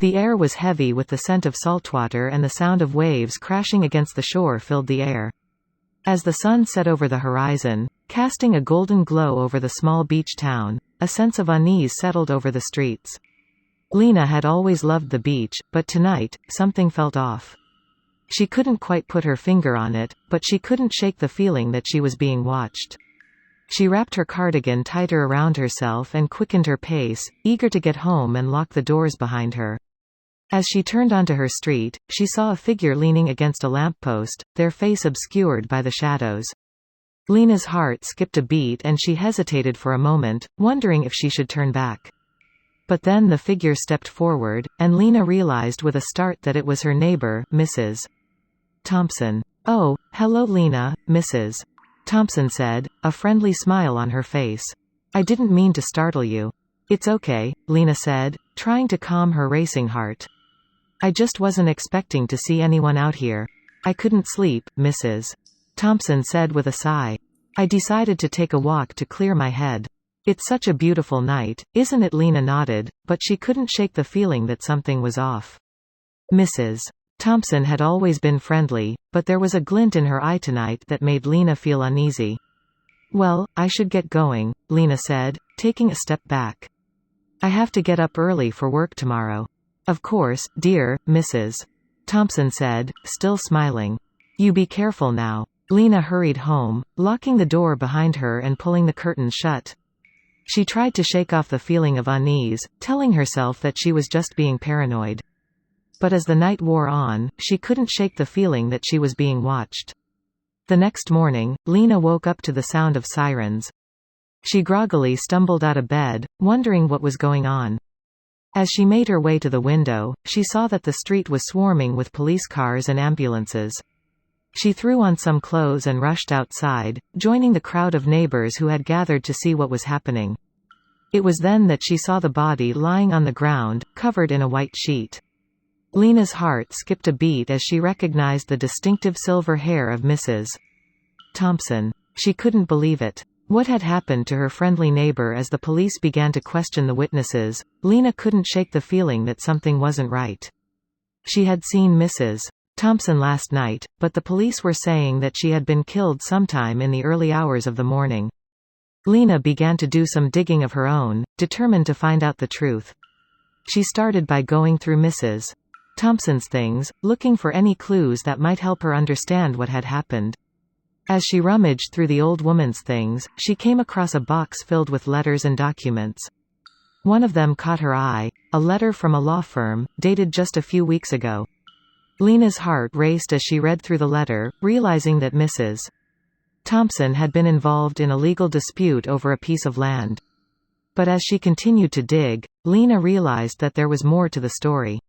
The air was heavy with the scent of saltwater, and the sound of waves crashing against the shore filled the air. As the sun set over the horizon, casting a golden glow over the small beach town, a sense of unease settled over the streets. Lena had always loved the beach, but tonight, something felt off. She couldn't quite put her finger on it, but she couldn't shake the feeling that she was being watched. She wrapped her cardigan tighter around herself and quickened her pace, eager to get home and lock the doors behind her. As she turned onto her street, she saw a figure leaning against a lamppost, their face obscured by the shadows. Lena's heart skipped a beat and she hesitated for a moment, wondering if she should turn back. But then the figure stepped forward, and Lena realized with a start that it was her neighbor, Mrs. Thompson. "Oh, hello Lena, Mrs. Thompson said, a friendly smile on her face. "I didn't mean to startle you." "It's okay," Lena said, trying to calm her racing heart. "I just wasn't expecting to see anyone out here." "I couldn't sleep," Mrs. Thompson said with a sigh. "I decided to take a walk to clear my head." "It's such a beautiful night, isn't it?" Lena nodded, but she couldn't shake the feeling that something was off. Mrs. Thompson had always been friendly, but there was a glint in her eye tonight that made Lena feel uneasy. "Well, I should get going," Lena said, taking a step back. "I have to get up early for work tomorrow." "Of course, dear," Mrs. Thompson said, still smiling. "You be careful now." Lena hurried home, locking the door behind her and pulling the curtains shut. She tried to shake off the feeling of unease, telling herself that she was just being paranoid. But as the night wore on, she couldn't shake the feeling that she was being watched. The next morning, Lena woke up to the sound of sirens. She groggily stumbled out of bed, wondering what was going on. As she made her way to the window, she saw that the street was swarming with police cars and ambulances. She threw on some clothes and rushed outside, joining the crowd of neighbors who had gathered to see what was happening. It was then that she saw the body lying on the ground, covered in a white sheet. Lena's heart skipped a beat as she recognized the distinctive silver hair of Mrs. Thompson. She couldn't believe it. What had happened to her friendly neighbor? As the police began to question the witnesses, Lena couldn't shake the feeling that something wasn't right. She had seen Mrs. Thompson last night, but the police were saying that she had been killed sometime in the early hours of the morning. Lena began to do some digging of her own, determined to find out the truth. She started by going through Mrs. Thompson's things, looking for any clues that might help her understand what had happened. As she rummaged through the old woman's things, she came across a box filled with letters and documents. One of them caught her eye, a letter from a law firm, dated just a few weeks ago. Lena's heart raced as she read through the letter, realizing that Mrs. Thompson had been involved in a legal dispute over a piece of land. But as she continued to dig, Lena realized that there was more to the story.